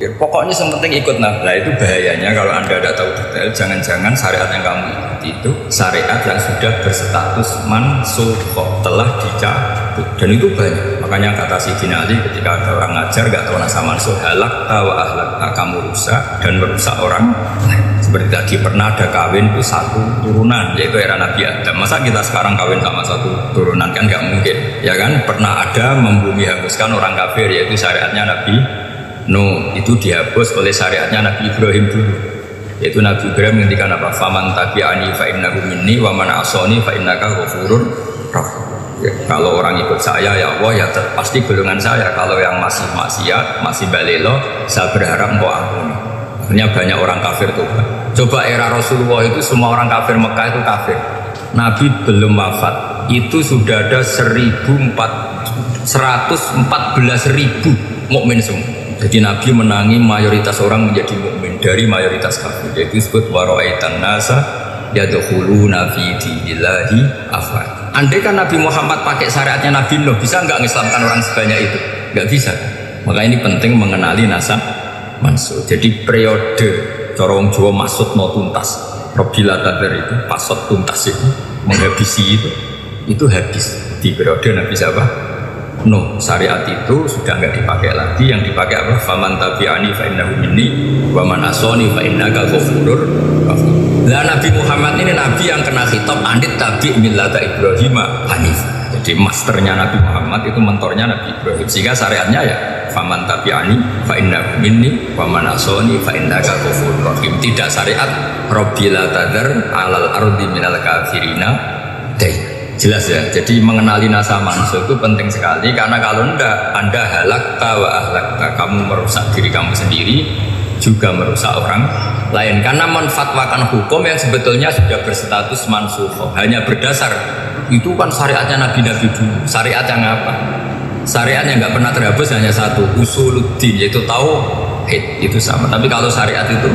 Ya, pokoknya yang penting ikut. Nah itu bahayanya kalau anda tidak tahu detail. Jangan-jangan syariat yang kamu ikuti itu syariat yang sudah berstatus mansukh, telah dicabut. Dan itu banyak. Makanya kata Sayyidina Ali ketika ada orang ngajar gak tahu nasa mansukh, halakta wa ahlakta, kamu rusak dan merusak orang lain. Seperti tadi pernah ada kawin itu satu turunan, yaitu era Nabi Adam. Masa kita sekarang kawin sama satu turunan, kan gak mungkin, ya kan? Pernah ada membumi hanguskan orang kafir, yaitu syariatnya Nabi Nuh, itu dihapus oleh syariatnya Nabi Ibrahim dulu. Yaitu Nabi Ibrahim menghentikan apa? Faman tabi'ani fa innahu minni wa man asani fa innaka ghafurur rahim. Ya, kalau orang ikut saya ya Allah ya pasti golongan saya. Kalau yang masih maksiat, masih balelo, saya berharap engkau ampuni. Akhirnya banyak orang kafir tuh. Coba era Rasulullah itu semua orang kafir Mekah itu kafir. Nabi belum wafat itu sudah ada 114.000 mukmin semua. Jadi Nabi menangi mayoritas orang menjadi mukmin dari mayoritas kafir. Yaitu disebut waraitan nasa yadkhuluna fi dinillahi afwan. Andai kan Nabi Muhammad pakai syariatnya Nabi Nuh, bisa nggak mengislamkan orang sebanyak itu? Nggak bisa. Maka ini penting mengenali nasab mansukh. Jadi periode corong Jawa maksud no tuntas. Robila tadar itu pasot tuntas itu menghabisi itu habis di periode Nabi siapa? No, syariat itu sudah nggak dipakai lagi. Yang dipakai apa? Faman tabi'ani fa innahu minni wa man asani fa innaka ghafurur rahim. Lah Nabi Muhammad ini nabi yang kena khitab anit tabi' millata Ibrahim hanif. Jadi masternya Nabi Muhammad itu mentornya Nabi Ibrahim. Sehingga syariatnya ya faman tabi'ani fa innahu minni wa man asani fa innaka ghafurur rahim. Tidak syariat rabbil tadar alal ardi minal kafirina dai. Jelas ya, jadi mengenali nasa mansukh itu penting sekali. Karena kalau enggak, anda halakta wa ahlakta, kamu merusak diri kamu sendiri, juga merusak orang lain. Karena menfatwakan hukum yang sebetulnya sudah berstatus mansukh, hanya berdasar itu kan syariatnya nabi-nabi dulu. Syariat yang apa? Syariat yang nggak pernah terhapus hanya satu, usuluddin, yaitu tauhid, itu sama. Tapi kalau syariat itu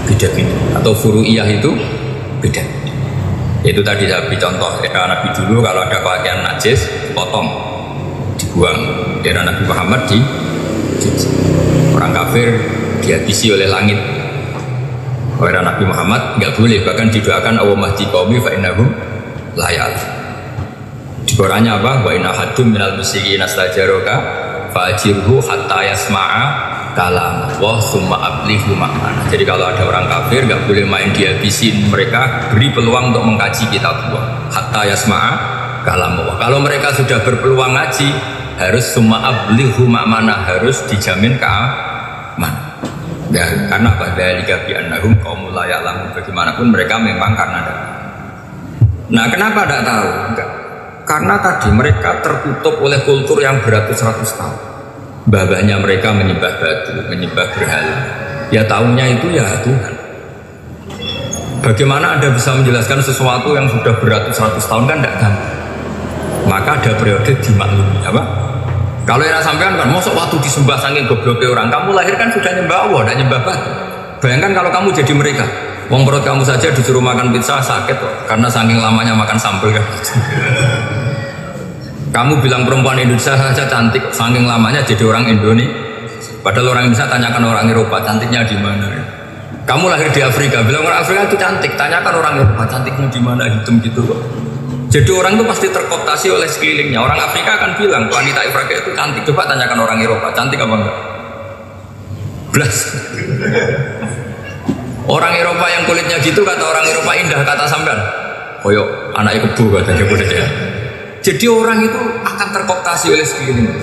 beda-beda, atau furu'iyah itu beda. Itu tadi saya beri contoh era Nabi dulu, kalau ada pakaian najis potong, dibuang. Era Nabi Muhammad di orang kafir dihabisi oleh langit. Era Nabi Muhammad nggak boleh, bahkan didoakan Allahumma hdi qaumi fa innahum la ya'lamun. Di Qur'annya apa? Wa inna haddum minal musyrikin astajaraka fa'ajirhu hatta yasma'a kalam wa summa ablihu makna. Jadi kalau ada orang kafir nggak boleh main dihabisin, mereka beri peluang untuk mengkaji kitab Allah hatta yasma'a kalam Allah. Kalau mereka sudah berpeluang ngaji, harus summa ablihu makna, harus dijamin keamanan. Dan karena pada liga bi annahum qaumul la ya'lamun, bagaimanapun mereka memang karena ada. Nah, kenapa tidak tahu? Enggak. Karena tadi mereka tertutup oleh kultur yang beratus-ratus tahun. Babanya mereka menyembah batu, menyembah berhala. Ya tahunya itu ya Tuhan. Bagaimana Anda bisa menjelaskan sesuatu yang sudah beratus-ratus tahun, kan tidak tahu. Maka ada periode dimaklumi apa? Kalau era sampean kan mosok waktu disembah saking gobloknya orang, kamu lahir kan sudah nyembah Allah, tidak nyembah batu. Bayangkan kalau kamu jadi mereka, wong perut kamu saja disuruh makan pizza sakit kok, karena saking lamanya makan sambal kan. Kamu bilang perempuan Indonesia saja cantik, saking lamanya jadi orang Indonesia. Padahal orang Indonesia tanyakan orang Eropa, cantiknya di mana? Kamu lahir di Afrika, bilang orang Afrika itu cantik, tanyakan orang Eropa, cantiknya di mana, hitam gitu kok. Jadi orang itu pasti terkooptasi oleh sekelilingnya. Orang Afrika akan bilang wanita Afrika itu cantik, coba tanyakan orang Eropa, cantik apa enggak? Blas. Orang Eropa yang kulitnya gitu kata orang Eropa indah, kata sampean. Koyok anaknya kebu katanya kulitnya. Jadi orang itu akan terkooptasi oleh sekelilingnya.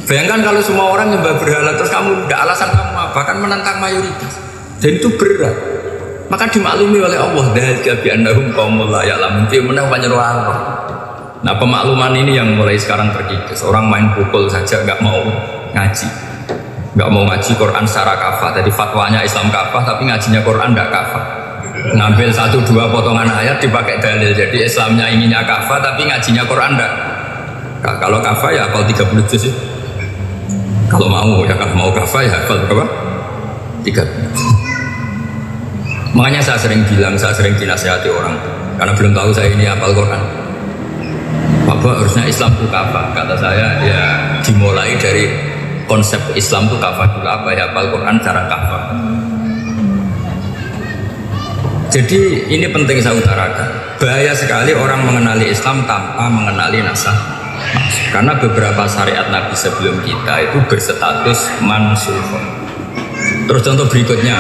Bayangkan kalau semua orang nyembah berhala, terus kamu tidak, alasan kamu apa? Kan menentang mayoritas. Dan itu berat. Maka dimaklumi oleh Allah. Dzalika bi annahum qaumul la ya'lamun. Dia menang panjang Allah. Nah, pemakluman ini yang mulai sekarang terkikis. Orang main pukul saja nggak mau ngaji, nggak mau ngaji Quran secara kafah. Jadi fatwanya Islam kafah, tapi ngajinya Quran nggak kafah. Ngambil 1-2 potongan ayat dipakai dalil. Jadi Islamnya inginnya kafah, tapi ngajinya Quran nggak. Nah, kalau kafah ya hafal 30 juz sih. Kalau mau ya kalau mau kafah ya hafal berapa? 30. Makanya saya sering bilang, saya sering dinasihati orang karena belum tahu saya ini hafal Quran. Bapak harusnya Islam itu apa? Kata saya ya dimulai dari konsep Islam itu kafadul apa ya, hafal Quran cara kafah. Jadi ini penting saya utarakan. Bahaya sekali orang mengenali Islam tanpa mengenali nasah. Karena beberapa syariat Nabi sebelum kita itu berstatus mansukh. Terus contoh berikutnya,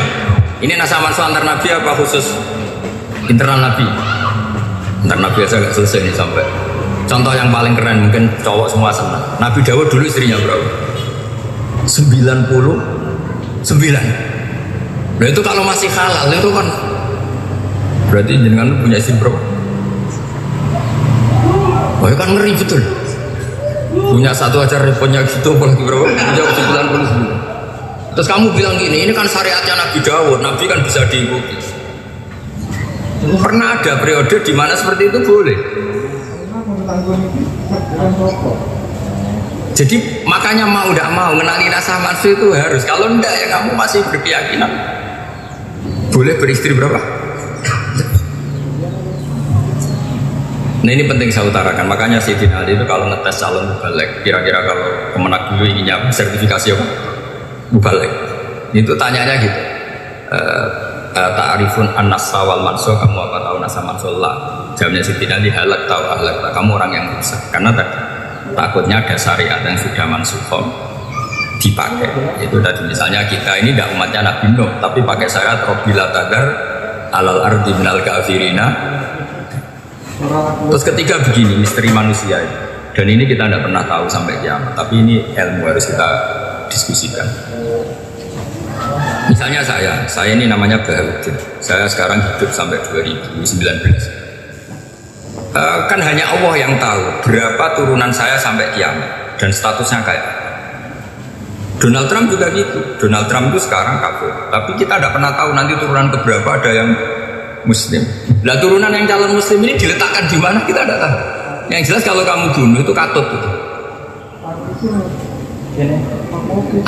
ini nasah mansukh antar Nabi apa khusus internal Nabi? Antar Nabi aja nggak selesai nih sampai. Contoh yang paling keren mungkin cowok semua senang. Nabi Dawud dulu istrinya berapa? 99. Nah itu kalau masih halal itu kan berarti jenengan punya istri berapa? Oh ya kan ngeri betul. Punya satu aja repotnya gitu apalagi berapa? Punya 99. Terus kamu bilang gini, ini kan syariatnya Nabi Dawud, Nabi kan bisa diikuti. Pernah ada periode di mana seperti itu boleh. Jadi makanya mau tidak mau mengenali nasah mansukh itu harus. Kalau enggak ya kamu masih berkeyakinan boleh beristri berapa? Nah ini penting saya utarakan. Makanya Sayyidina Ali itu kalau ngetes calon mubalek, kira-kira kalau Kemenak dulu inginnya sertifikasi apa? Mubalek. Itu tanyanya gitu. Ta'arifun an-nasa wal mansukh, kamu apa tahu nasah mansukh lah? Jawabnya Sayyidina Ali halak tahu ahlak tak. Kamu orang yang rusak. Karena tadi takutnya ada syariat yang sudah mansukh dipakai. Itu tadi misalnya kita ini tidak umatnya Nabi Nuh, tapi pakai syariat Robbila tadar alal ardi minal kafirina. Terus ketiga begini, misteri manusia ini. Dan ini kita tidak pernah tahu sampai kiamat, tapi ini ilmu harus kita diskusikan. Misalnya saya ini namanya Baharudin. Saya sekarang hidup sampai 2019. Kan hanya Allah yang tahu berapa turunan saya sampai kiamat dan statusnya kayak Donald Trump juga gitu. Donald Trump itu sekarang kafir, tapi kita tidak pernah tahu nanti turunan keberapa ada yang Muslim. Nah turunan yang calon Muslim ini diletakkan di mana kita tidak tahu. Yang jelas kalau kamu bunuh itu katut itu.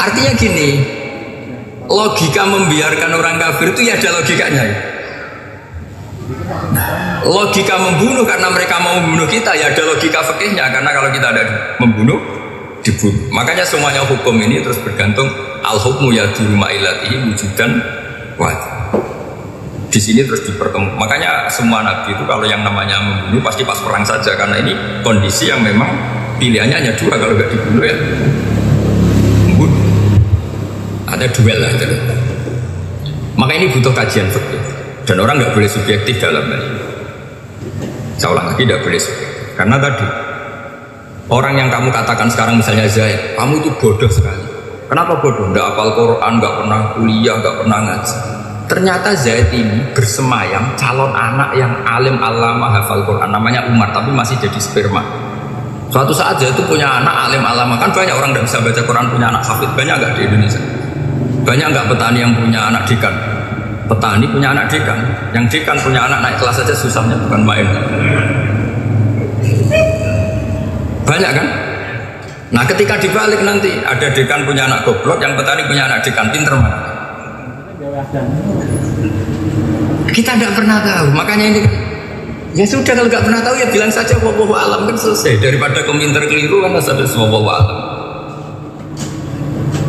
Artinya gini, logika membiarkan orang kafir itu ya ada logikanya. Logika membunuh karena mereka mau membunuh kita ya ada logika fikihnya, karena kalau kita ada membunuh dibunuh. Makanya semuanya hukum ini terus bergantung al-hukmu yaduru ma'ilatihi wujudan wajib. Di sini terus dipertemukan. Makanya semua nabi itu kalau yang namanya membunuh pasti pas perang saja, karena ini kondisi yang memang pilihannya hanya dua, kalau nggak dibunuh ya membunuh. Ada duel lah itu. Maka ini butuh kajian fikih dan orang nggak boleh subjektif dalam hal ini. Saya ulang lagi, tidak boleh subjektif. Karena tadi orang yang kamu katakan sekarang misalnya Zaid, kamu itu bodoh sekali. Kenapa bodoh? Nggak hafal Quran, nggak pernah kuliah, nggak pernah ngaji. Ternyata Zaid ini bersemayam calon anak yang alim alama hafal Quran, namanya Umar, tapi masih jadi sperma. Suatu saat Zaid itu punya anak alim alama. Kan banyak orang tidak bisa baca Quran punya anak hafid. Banyak nggak di Indonesia? Banyak nggak petani yang punya anak dekan? Petani punya anak dekan. Yang dekan punya anak naik kelas saja susahnya bukan main. Banyak kan? Nah ketika dibalik nanti ada dekan punya anak goblok, yang petani punya anak dekan pinter mana? Kita tidak pernah tahu. Makanya ini ya sudah, kalau nggak pernah tahu ya bilang saja wallahu alam, kan selesai. Daripada komentar keliru kan ada wallahu alam.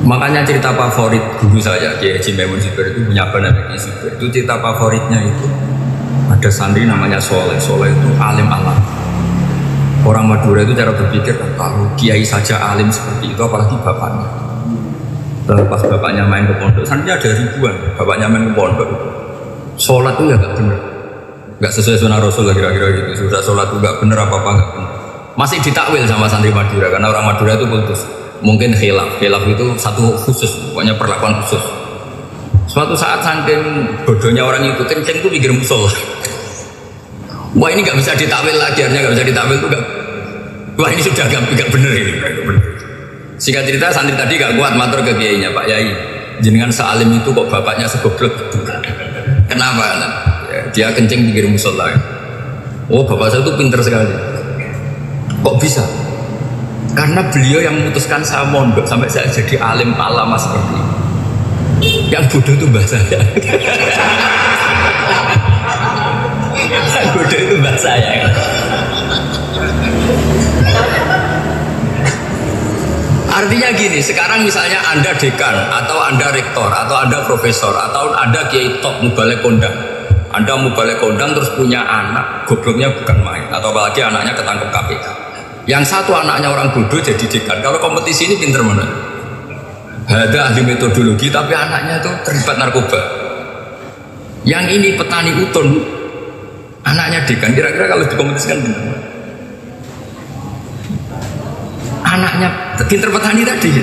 Makanya cerita favorit guru saya Kiai Haji Maimun Zubair itu punya benar Kiai Zubair. Itu cerita favoritnya itu ada santri namanya Soleh. Soleh itu alim alam. Orang Madura itu cara berpikir kalau kiai saja alim seperti itu, apalagi bapaknya. Pas bapaknya main ke pondok, santrinya ada ribuan. Bapaknya main ke pondok itu sholat itu ya gak bener, gak sesuai sunnah Rasul lah kira-kira gitu. Sudah sholat itu gak bener, apa-apa gak bener. Masih ditakwil sama santri Madura, karena orang Madura itu kultus. Mungkin khilaf itu satu khusus, pokoknya perlakuan khusus. Suatu saat saking bodohnya orang itu, kenceng itu pikir musola. Wah ini gak bisa ditakwil lagi, artinya gak bisa ditakwil itu gak. Wah ini sudah gak bener ini, gak bener. Singkat cerita santri tadi gak kuat matur ke kiainya, Pak Yai, jenengan sealim itu kok bapaknya segoblok itu. Kenapa? Ya, dia kencing pikir musola. Oh bapak saya itu pinter sekali. Kok bisa? Karena beliau yang memutuskan saya mondok sampai saya jadi alim alama seperti ini. Yang bodoh itu mbah saya. Bodoh itu mbah saya. Artinya gini, sekarang misalnya Anda dekan atau Anda rektor atau Anda profesor atau Anda kiai top mubalek kondang. Anda mubalek kondang terus punya anak, gobloknya bukan main, atau apalagi anaknya ketangkep KPK. Yang satu anaknya orang bodoh jadi dekan. Kalau kompetisi ini pinter mana? Ada ahli metodologi tapi anaknya tuh terlibat narkoba. Yang ini petani utun, anaknya dekan. Kira-kira kalau dikompetisikan pinter mana? Anaknya pinter petani tadi,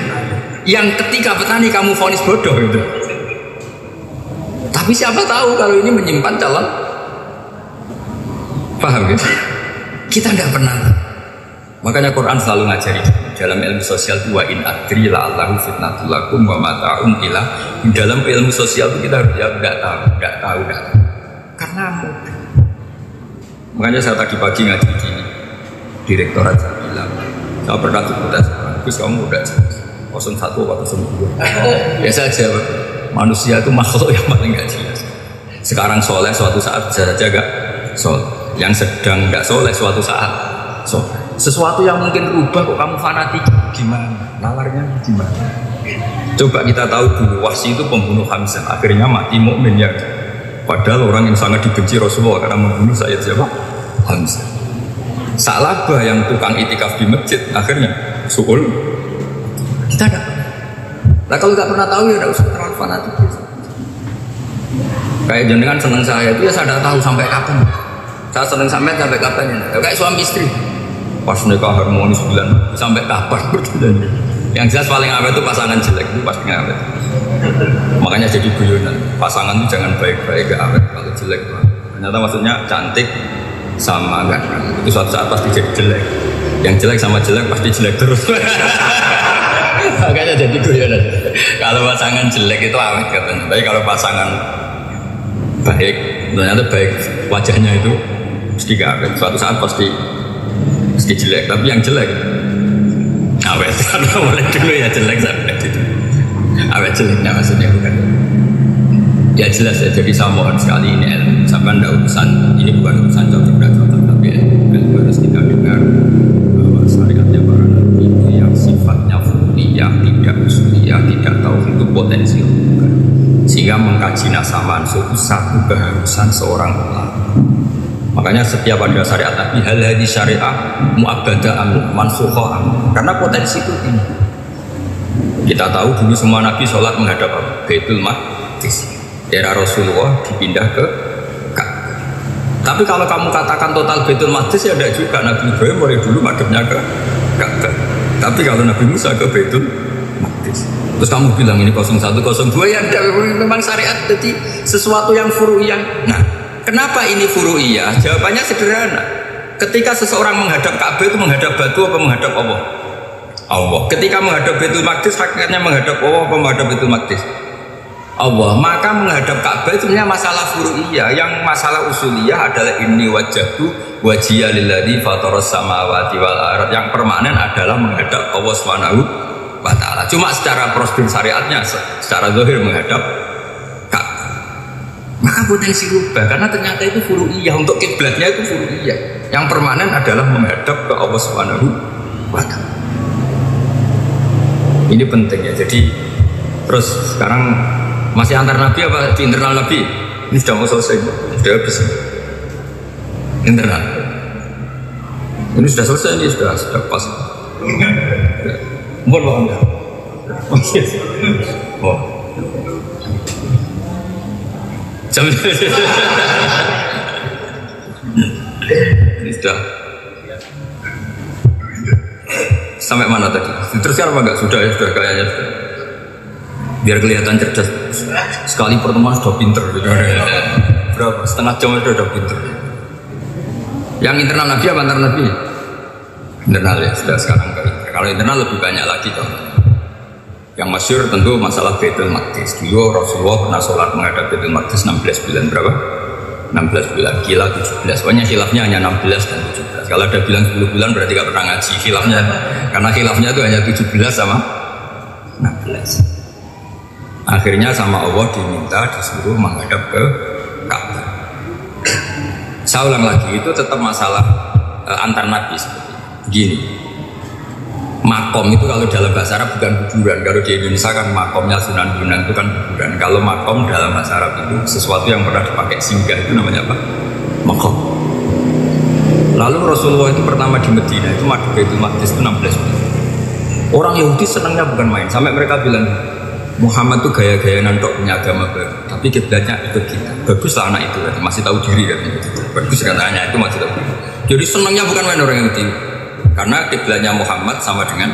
yang ketika petani kamu vonis bodoh gitu. Tapi siapa tahu kalau ini menyimpan calon, paham gitu? Kita tidak pernah. Makanya Quran selalu ngajari dalam ilmu sosial wa in adri la Allahu fitnatul lakum wa mata'un ila. Di dalam ilmu sosial itu kita harus jawab tidak tahu. Karena mudah. Makanya saya tadi pagi ngaji di direktorat saya bilang, saya pernah tugas, Gus kamu udah 01 atau 02. Biasa aja, manusia itu makhluk yang paling gak jelas. Sekarang soleh suatu saat bisa saja gak soleh. Yang sedang gak soleh suatu saat soleh. Sesuatu yang mungkin rubah kok kamu fanatik, gimana? Nalarnya gimana? Coba kita tahu dulu, Wahsy itu pembunuh Hamzah, akhirnya mati mukmin ya. Padahal orang yang sangat dibenci Rasulullah karena membunuh Sayyid siapa? Hamzah. Salabah yang tukang itikaf di masjid akhirnya suul. Kita tidak pernah. Nah kalau nggak pernah tahu ya tidak usah terlalu fanatik. Kayak jenengan seneng saya itu ya saya tidak tahu sampai kapan. Saya seneng sampai kapan ya. Kayak suami istri. Pas nikah harmonis bulan sampai kapan berjalan. Yang jelas paling awet itu pasangan jelek itu pasti awet. Makanya jadi guyonan. Pasangan itu jangan baik-baik gak awet kalau jelek. Ternyata maksudnya cantik sama ganteng itu suatu saat pasti jadi jelek. Yang jelek sama jelek pasti jelek terus. Makanya jadi guyonan. Kalau pasangan jelek itu awet katanya. Tapi kalau pasangan baik, ternyata baik wajahnya itu mesti gak awet. Suatu saat pasti jelek. Tapi yang jelek awet. Karena mulai dulu ya jelek sampai itu. Awet jeleknya maksudnya bukan. Ya jelas ya, jadi saya mohon sekali ini ilmu sampai tidak urusan, ini bukan urusan cocok tapi ilmu harus kita dengar bahwa syariatnya para nabi itu yang sifatnya fulliyah, tidak usuliyah, tidak tahu itu potensial bukan. Sehingga mengkaji nasa mansuh itu satu keharusan seorang ulama. Makanya setiap ada syariat nabi hal hadis syariah mu'abbadah mansukhah karena potensi itu ini. Kita tahu dulu semua nabi sholat menghadap Baitul Maqdis. Era Rasulullah dipindah ke Ka'bah. Tapi kalau kamu katakan total Baitul Maqdis ya tidak juga. Nabi Ibrahim mulai dulu madhabnya ke Ka'bah. Tapi kalau Nabi Musa ke Baitul Maqdis. Terus kamu bilang ini 01, 02 ya memang syariat jadi sesuatu yang furu'iyah. Nah, kenapa ini furu'iyah? Jawabannya sederhana. Ketika seseorang menghadap Ka'bah itu menghadap batu apa menghadap Allah? Allah. Ketika menghadap Baitul Maqdis hakikatnya menghadap Allah apa menghadap Baitul Maqdis? Allah. Maka menghadap Ka'bah itu sebenarnya masalah furu'iyah. Yang masalah usuliyah adalah inni wajjahtu wajhiya lilladzi fataras samawati wal ardh. Yang permanen adalah menghadap Allah Subhanahu wa taala. Cuma secara prosedur syariatnya secara zahir menghadap Ka'bah. Maka potensi rubah karena ternyata itu furu'iyah. Untuk kiblatnya itu furu'iyah. Yang permanen adalah menghadap ke Allah Subhanahu wa taala. Ini penting ya. Jadi terus sekarang masih antar nabi apa di internal nabi? Ini sudah mau selesai, sudah habis. Internal. Ini sudah selesai, ini sudah pas. Mohon maaf ya. Oh. Jam ini sudah. Sampai mana tadi? Teruskan apa enggak? Sudah ya, sudah kayaknya sudah. Biar kelihatan cerdas. Sekali pertemuan sudah pinter. Berapa? Setengah jam sudah pinter. Yang internal nabi apa antar nabi? Internal ya, sudah sekarang ke internal. Kalau internal lebih banyak lagi contohnya. Yang masyhur tentu masalah Baitul Maqdis. Dulu Rasulullah pernah sholat menghadap Baitul Maqdis 16 bulan berapa? 16 bulan, gila 17. Pokoknya khilafnya hanya 16 dan 17. Kalau ada bilang 10 bulan berarti gak pernah ngaji khilafnya. Karena khilafnya itu hanya 17 sama 16. Akhirnya sama Allah diminta disuruh menghadap ke Ka'bah. Saya ulang lagi, itu tetap masalah antar nabi seperti ini. Gini, Makom itu kalau dalam bahasa Arab bukan kuburan. Kalau di Indonesia kan makomnya Sunan Bonang itu kan kuburan. Kalau makom dalam bahasa Arab itu sesuatu yang pernah dipakai singgah, itu namanya apa? Makom. Lalu Rasulullah itu pertama di Medina itu madhep Baitul Maqdis itu 16 bulan. Orang Yahudi senangnya bukan main. Sampai mereka bilang Muhammad tuh gaya-gaya nantok punya agama baru. Tapi kiblatnya ikut kita. Bagus lah anak itu, masih tahu diri kan. Bagus katanya itu masih tahu diri. Jadi senangnya bukan main orang Yahudi. Karena kiblatnya Muhammad sama dengan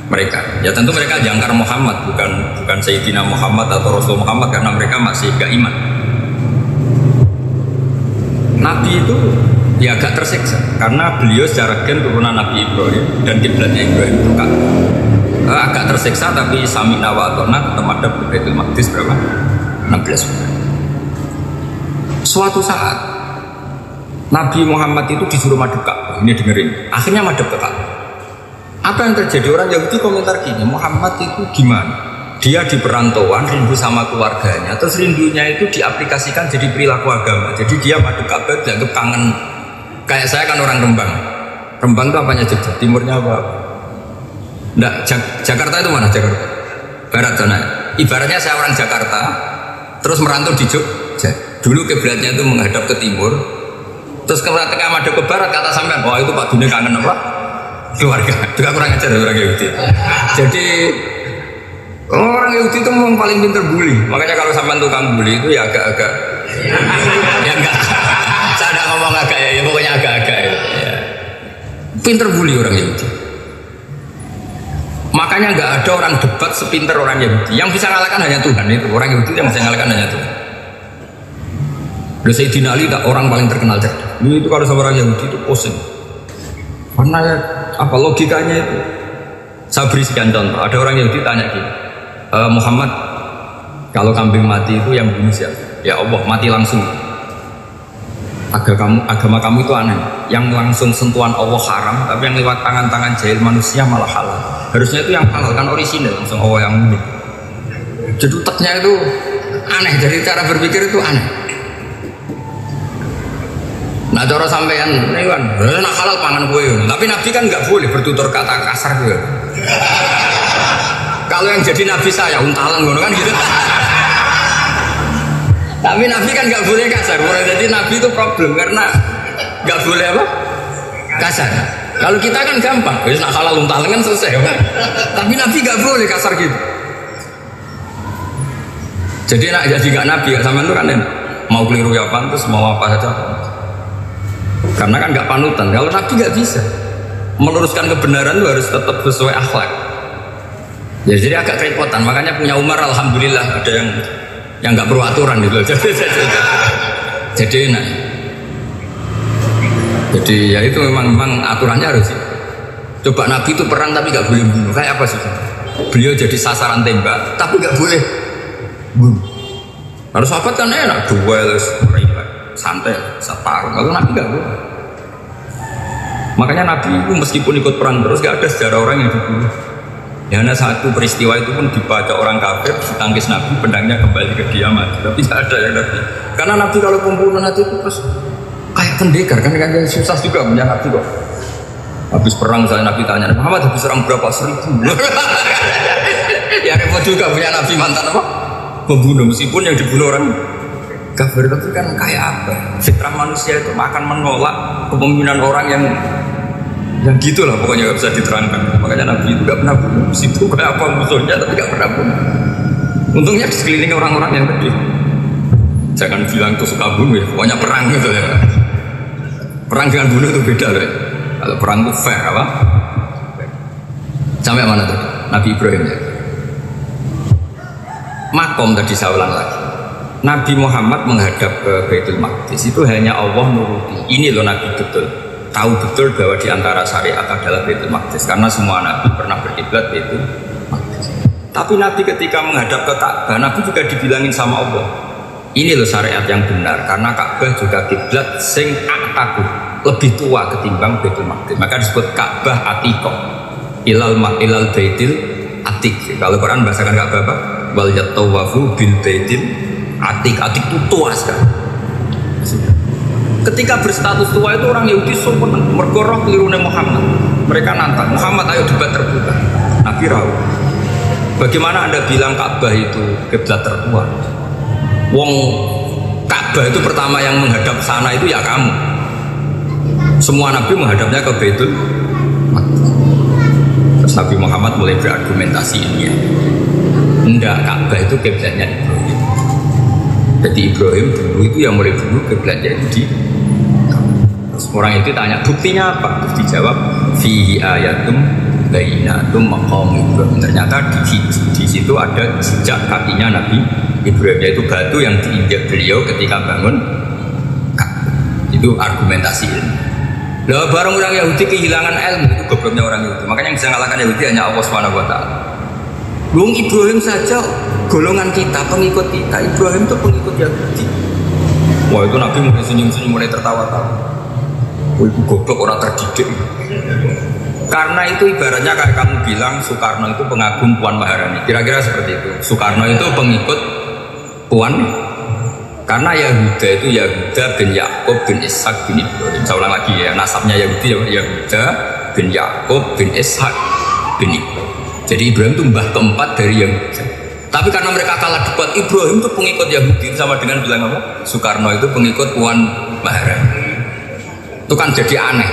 mereka. Ya tentu mereka jangkar Muhammad, bukan Sayyidina Muhammad atau Rasul Muhammad, karena mereka masih gak iman. Nabi itu ya agak tersiksa karena beliau secara gen turunan Nabi Ibrahim dan kiblatnya Ibrahim itu kan agak tersiksa, tapi sami'na wa ata'na tetap ada di Baitul Maqdis berapa? 16 bulan. Suatu saat Nabi Muhammad itu disuruh madhep Ka'bah. Ini dengerin. Akhirnya madhep ke Ka'bah. Apa yang terjadi? Orang Yahudi komentar gini, Muhammad itu gimana? Dia di perantauan, rindu sama keluarganya. Terus rindunya itu diaplikasikan jadi perilaku agama. Jadi dia madhep Ka'bah dianggap kangen. Kayak saya kan orang Rembang. Rembang itu apanya Jogja? Timurnya apa? Enggak, Jakarta itu mana Jakarta? Barat sana. Ibaratnya saya orang Jakarta, terus merantau di Jogja. Dulu kiblatnya itu menghadap ke timur. Terus ketika madhep ke barat kata sampean, wah itu Pak Dunia kangen apa? Keluarga. Juga kurang ajar orang Yahudi. Jadi orang Yahudi itu memang paling pinter bully. Makanya kalau sampean tukang bully itu ya agak-agak ya enggak. Saya tidak ngomong agak ya pokoknya agak-agak ya. Pinter bully orang Yahudi. Makanya nggak ada orang debat sepinter orang Yahudi. Yang bisa ngalahkan hanya Tuhan itu. Orang Yahudi yang bisa ngalahkan hanya Tuhan. Sayyidina Ali tak orang paling terkenal cerdas. Itu kalau sama orang Yahudi itu pusing. Karena apa logikanya itu? Saya beri sekian contoh. Ada orang Yahudi tanya gini, Muhammad, kalau kambing mati itu yang bunuh siapa? Ya Allah, mati langsung. Agama kamu itu aneh. Yang langsung sentuhan Allah haram, tapi yang lewat tangan-tangan jahil manusia malah halal. Harusnya itu yang halal kan orisinal, langsung Allah yang bunuh. Jadi utaknya itu aneh. Jadi cara berpikir itu aneh. Nah cara sampean, ini kan, nak halal pangan gue. Tapi Nabi kan nggak boleh bertutur kata kasar gue. Kalau yang jadi Nabi saya untalan gue kan gitu. Tapi Nabi kan nggak boleh kasar. Jadi Nabi itu problem karena nggak boleh apa? Kasar. Kalau kita kan gampang, wis nak halal untalan kan selesai. Tapi Nabi nggak boleh kasar gitu. Jadi nak jadi nggak Nabi, sampean tuh kan mau keliru ya pantas, mau apa saja. Karena kan nggak panutan. Kalau Nabi nggak bisa meluruskan kebenaran itu harus tetap sesuai akhlak. Ya, jadi agak kerepotan. Makanya punya Umar alhamdulillah ada yang nggak perlu aturan gitu. Jadi enak. Jadi ya itu memang aturannya harus. Coba Nabi itu perang tapi nggak boleh bunuh. Kayak apa sih? Beliau jadi sasaran tembak tapi nggak boleh bunuh. Harus sahabat kan enak, duel, santai, separuh. Kalau Nabi nggak boleh. Makanya Nabi itu meskipun ikut perang terus gak ada sejarah orang yang dibunuh. Ya hanya satu peristiwa itu pun dibaca orang kafir, ditangkis Nabi, pedangnya kembali ke dia mati. Tapi tidak ada yang Nabi. Karena Nabi kalau pembunuh nanti itu terus kayak pendekar kan susah juga punya Nabi kok. Habis perang misalnya Nabi tanya, Muhammad habis serang berapa? 1000. Ya repot juga punya Nabi mantan apa? Pembunuh, meskipun yang dibunuh orang kafir. Tapi kan kayak apa? Fitrah manusia itu akan menolak kepemimpinan orang yang gitulah pokoknya gak bisa diterangkan. Makanya Nabi itu gak pernah bunuh. Situ kayak apa musuhnya tapi gak pernah bunuh. Untungnya di sekeliling orang-orang yang tadi. Jangan bilang itu suka bunuh ya, pokoknya perang gitu ya. Perang dengan bunuh itu beda loh ya. Kalau perang itu fair apa? Sampai mana tadi? Nabi Ibrahim ya. Makom tadi saya ulang lagi. Nabi Muhammad menghadap ke Baitul Maqdis itu hanya Allah nuruti. Ini loh Nabi betul. Tahu betul bahwa di antara syariat adalah Baitul Maqdis karena semua Nabi pernah berkiblat Baitul Maqdis. Tapi Nabi ketika menghadap ke Ka'bah, Nabi juga dibilangin sama Allah. Ini loh syariat yang benar karena Ka'bah juga kiblat sing aktaku, lebih tua ketimbang Baitul Maqdis. Maka disebut Ka'bah Atiqah. Ilal Baitil Atiq. Kalau Quran bahasakan Ka'bah apa? Wal yatawafu bil Baitil Atik itu tua sekali. Ketika berstatus tua itu orang Yahudi sopan mergoroh kelirune Muhammad. Mereka nantang Muhammad, ayo debat terbuka. Nabi rawuh. Bagaimana Anda bilang Ka'bah itu kiblat tertua? Wong Ka'bah itu pertama yang menghadap sana itu ya kamu. Semua Nabi menghadapnya ke Baitul Maqdis. Terus Nabi Muhammad mulai berargumentasi ini ya. Enggak, Ka'bah itu kiblatnya Ibrahim. Jadi Ibrahim dulu itu yang mulai dulu kiblatnya itu di. Terus orang itu tanya buktinya apa? Terus dijawab fihi ayatum bainatum maqam Ibrahim. Ternyata di situ ada jejak kakinya Nabi Ibrahim, yaitu batu yang diinjak beliau ketika bangun Ka'bah. Itu argumentasi ilmu. Lah barang orang Yahudi kehilangan ilmu, itu gobloknya orang Yahudi. Makanya yang bisa mengalahkan Yahudi hanya Allah Subhanahu wa taala. Belum Ibrahim saja golongan kita, pengikut kita. Ibrahim itu pengikut Yahudi. Wah, itu Nabi mulai senyum-senyum, mulai tertawa-tawa. Oh, itu goblok, orang terdidik. Karena itu ibaratnya kayak kamu bilang Soekarno itu pengagum Puan Maharani. Kira-kira seperti itu. Soekarno itu pengikut Puan. Karena Yahuda itu Yahuda bin Yakub bin Ishak bin Ibrahim. Saya ulang lagi ya, nasabnya Yahudi Yahuda bin Yakub bin Ishak bin Ibrahim. Jadi Ibrahim itu mbah keempat dari Yahuda. Tapi karena mereka kalah debat, Ibrahim itu pengikut Yahudi sama dengan bilang apa? Soekarno itu pengikut Puan Maharani. Itu kan jadi aneh.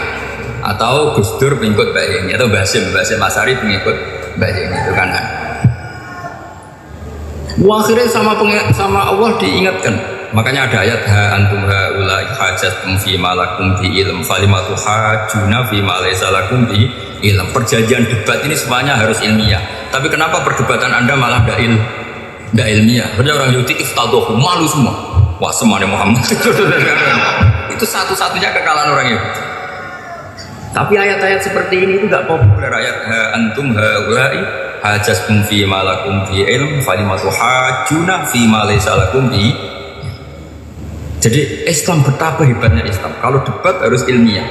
Atau Gus Dur pengikut Mbak Yeni, atau Basim Asari pengikut Mbak Yeni, itu kan aneh. Akhirnya sama Allah diingatkan. Makanya ada ayat ha antum haula hajatum fi malakum bi ilm falimatu hajuna fi ma laysa lakum bi ilm. Perjanjian debat ini semuanya harus ilmiah. Tapi kenapa perdebatan Anda malah tidak ilmiah? Padahal orang Yahudi iftadohu, malu semua. Wah, semuanya Muhammad. Itu satu-satunya kekalahan orang Yahudi. Tapi ayat-ayat seperti ini itu tidak populer. Ayat ha antum haula hajastum fi malakum bi ilm falimatu hajuna fi ma laysa lakum bi. Jadi Islam betapa hebatnya Islam. Kalau debat harus ilmiah.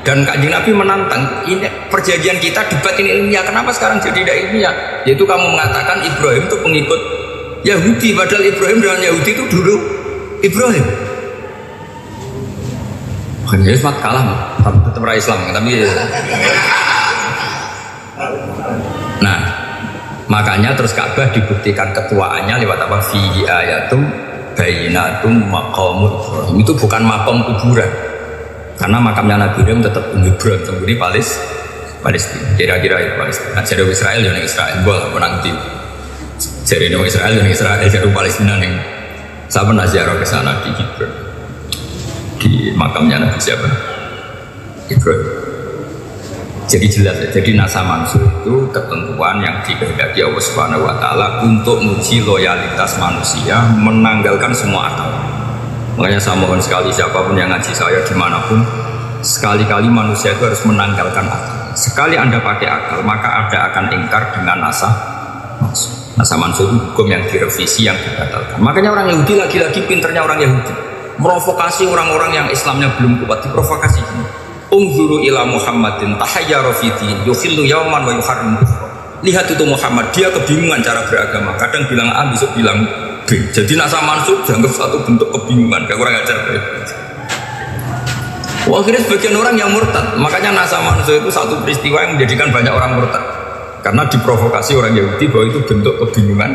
Dan Kanjeng Nabi menantang, ini perjanjian kita debat ini ilmiah. Kenapa sekarang jadi tidak ilmiah? Yaitu kamu mengatakan Ibrahim itu pengikut Yahudi, padahal Ibrahim dengan Yahudi itu dulu Ibrahim. Bukan Islam kalah, tapi tetap orang Islam. Tapi nah, makanya terus Ka'bah dibuktikan ketuaannya lewat apa? Fihi ayatum bainatum maqamu Ibrahim. Itu bukan makam kuburan, karena makamnya Nabi Ibrahim tetap di Hebron, di Palestina. Kira-kira itu Palestina. Jadi Israel yang Israel, boleh menang tim. Jadi Israel yang Israel, jadi Palestina yang saya pernah ziarah ke sana di Hebron, di makamnya Nabi siapa? Ibrahim. Jadi jelas ya. Jadi nasa mansur itu ketentuan yang dikehendaki Allah Subhanahu wa taala untuk menguji loyalitas manusia, menanggalkan semua akal. Makanya saya mohon sekali siapapun yang ngaji saya dimanapun, sekali-kali manusia itu harus menanggalkan akal. Sekali Anda pakai akal, maka Anda akan ingkar dengan nasa mansur. Nasa mansur itu hukum yang direvisi, yang dibatalkan. Makanya orang Yahudi lagi-lagi pinternya orang Yahudi merovokasi orang-orang yang Islamnya belum kuat, diprovokasi gini. Unzuru ila Muhammadin tahayyara fi din yukhillu yawman wa yuharrimu. Lihat itu Muhammad, dia kebingungan cara beragama. Kadang bilang A, besok bilang B. Jadi nasa mansub dianggap satu bentuk kebingungan, kayak kurang ajar. Wah, akhirnya sebagian orang yang murtad. Makanya nasa mansub itu satu peristiwa yang menjadikan banyak orang murtad. Karena diprovokasi orang Yahudi bahwa itu bentuk kebingungan